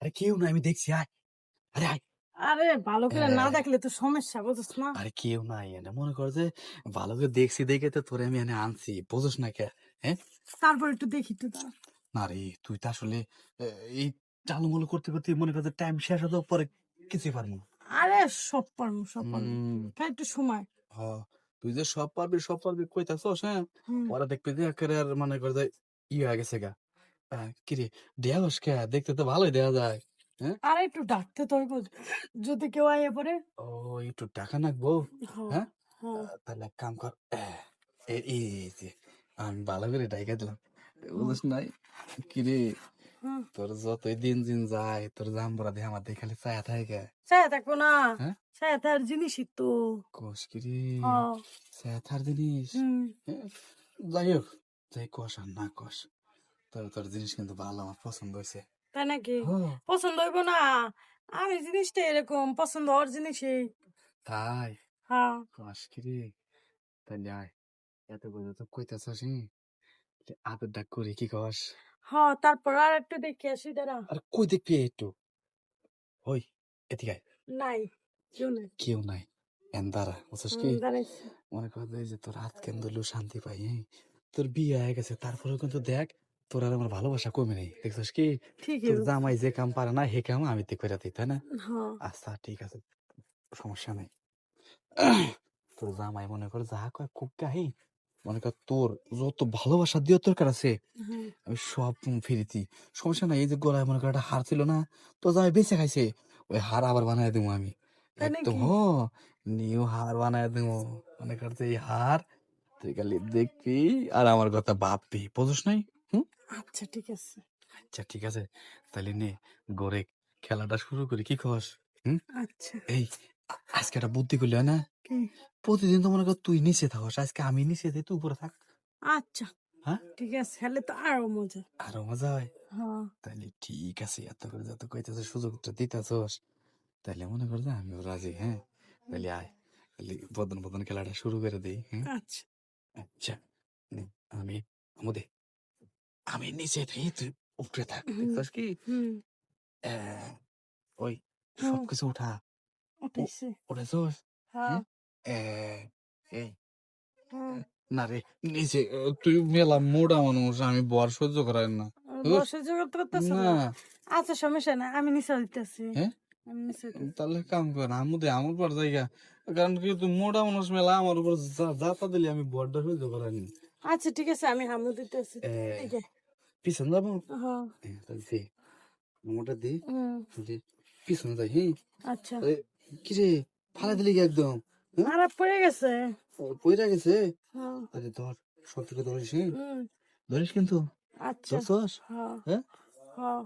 আরে কেউ না, আমি দেখছি, আয়। আরে আয়। আরে ভালো করে না হ্যাঁ, দেখলে তো সমস্যা, বুঝছ না? আরে কেউ নাই এনে, মনে কর যে ভালো করে দেখছি দেখে তো তোরে আমি এনে আনছি, বুঝছ না কে? হ্যাঁ, তারপর একটু দেখি তো দাঁড়া। না রে, তুই তো আসলে এ, এই চালুমালু করতে করতে মনে কর যে টাইম শেষ হতো, পরে কিছুই পারবো না। আরে সব পারবো, সব পারবো। হুম। খালি একটু সময়। হ, তুই যে সব পারবি সব পারবি কইতাছস, হ্যাঁ, হুম। ওরা দেখবি যে একেবারে আর মনে কর যে হয়ে গেছে গা। কিরে, দেয়া হস কে? দেখতে তো ভালোই দেয়া যায়। হ্যাঁ, আরে একটু ডাকতে তো হইব, যদি কেউ আইয়া পড়ে। ও, একটু টাকা নাকবো। হ্যাঁ, হ্যাঁ, হ্যাঁ, তাহলে এক কাম কর, এই যে আমি ভালো করে ডাইকা দিলাম, হ্যাঁ, বুঝছ নাই? কিরে, হ্যাঁ। তোর যতই দিন দিন যায় তোর জাম্বরা দিয়ে আমার দিয়ে খালি চায়া থাকে। ছায়া থাকবো না, হ্যাঁ, ছায়া থাকার জিনিসই তো। কস কিরে, হ্যাঁ। চায়া থার জিনিস। হুম। হ্যাঁ, যাই হোক, যাই কস আর না কস, তোর তোর জিনিস কিন্তু ভালো, আমার পছন্দ হয়েছে। তাই নাকি? হ্যাঁ, পছন্দ হইব না? আমি জিনিসটা এরকম পছন্দ হওয়ার জিনিসই। তাই হ্যাঁ, কস কিরে, তাহলে আয়, এত কথা তো কইতাছস, আদর ডাক করি, কি কস? হ্যাঁ। তারপর আর একটু দেখে আসি, দাঁড়া। আর কই দেখবি একটু, ওই এদিকে আয়। নাই, কেউ নাই। কেউ নাই, এন দাঁড়া, বুঝছিস কি? দাঁড়াইছি। মনে কর যে এই যে তোর হাত কেন ধরলেও শান্তি পাই, হ্যাঁ, তোর বিয়ে হয়ে গেছে তারপরেও কিন্তু দেখ, তোর আর আমার ভালোবাসা কমে নেই, দেখছিস কি? ঠিকই তোর বলছি। জামাই যে কাম পারে না হে কাম আমি তে করে দিই, তাই না? হ্যাঁ। আচ্ছা ঠিক আছে, সমস্যা নেই। তোর জামাই মনে কর যা কয় খুব কাহি, মনে কর তোর যত ভালোবাসা দিয়ে দরকার আছে হ্যাঁ। আমি সব ফিরিতি, সমস্যা নাই। এই যে গলায় মনে কর একটা হার ছিল না, তো জামাই বেঁচে খাইছে, ওই হার আবার বানায় দেবো আমি, তাই একদম। নাকি? হ, নিউ হার বানায় দেবো, মনে কর যে এই হার তুই খালি দেখবি আর আমার কথা ভাববি, বুঝছ নাই? হুম, আচ্ছা ঠিক আছে। আচ্ছা ঠিক আছে, তাহলে নে গোরে খেলাটা শুরু করি, কি কস? হুম, আচ্ছা। এই আজকে একটা বুদ্ধি করলি হয় না? কি? প্রতিদিন তো মনে কর তুই নিচে থাকস, আজকে আমি নিচে থাকি, তুই উপরে থাক। আচ্ছা হ্যাঁ, ঠিক আছে, হলে তো আরো মজা। আরো মজা হয়। হ্যাঁ। তাহলে ঠিক আছে, এত করে যত কইতেছ সুযোগটা দিতেছস, তাহলে মনে কর যে আমিও রাজি, হ্যাঁ। তাহলে আয়, তাহলে বদন বদন খেলাটা শুরু করে দিই, হ্যাঁ। আচ্ছা। আচ্ছা, নে, আমি আমুদে, আমি নিচে থাকি তুই উপরে থাক, হুম। দেখছস কি? হুম। আহ, ওই হুম। সবকিছু উঠা, উঠাইছি। উঠেছস? হ্যাঁ। হ্যাঁ, এই, হুম। না রে, নিচে তুই মেলা মোটা মানুষ, আমি বর সহ্য করাই না। ধুর, বসে করতে করতেছ না। না? আচ্ছা সমস্যা নাই, আমি নিচে দিতেছি। হ্যাঁ, আমি নিচে দিতেছি। তাহলে কাম কর, আমুদে আমার পর জায়গা, কারণ কি তুই মোটা মানুষ মেলা আমার উপর যাতা দিলি আমি বড্ডা সহ্য করাই না। আচ্ছা ঠিক আছে, আমি হামু দিতেছি। এই যে। পিছন যাবো, হ্যাঁ। তাহলে দে, মোটা দে, হুম। দে, পিছনে যাই, হ্যাঁ। আচ্ছা। এ, কি রে, ফালা দিলি কি একদম? হ্যাঁ, আর পড়ে গেছে। পইরা গেছে। হ্যাঁ। আরে ধর, সব থেকে ধরিস, হ্যাঁ, হুম। ধরিস কিন্তু, আচ্ছা। ধরছস? হ্যাঁ। হ্যাঁ, হ্যাঁ।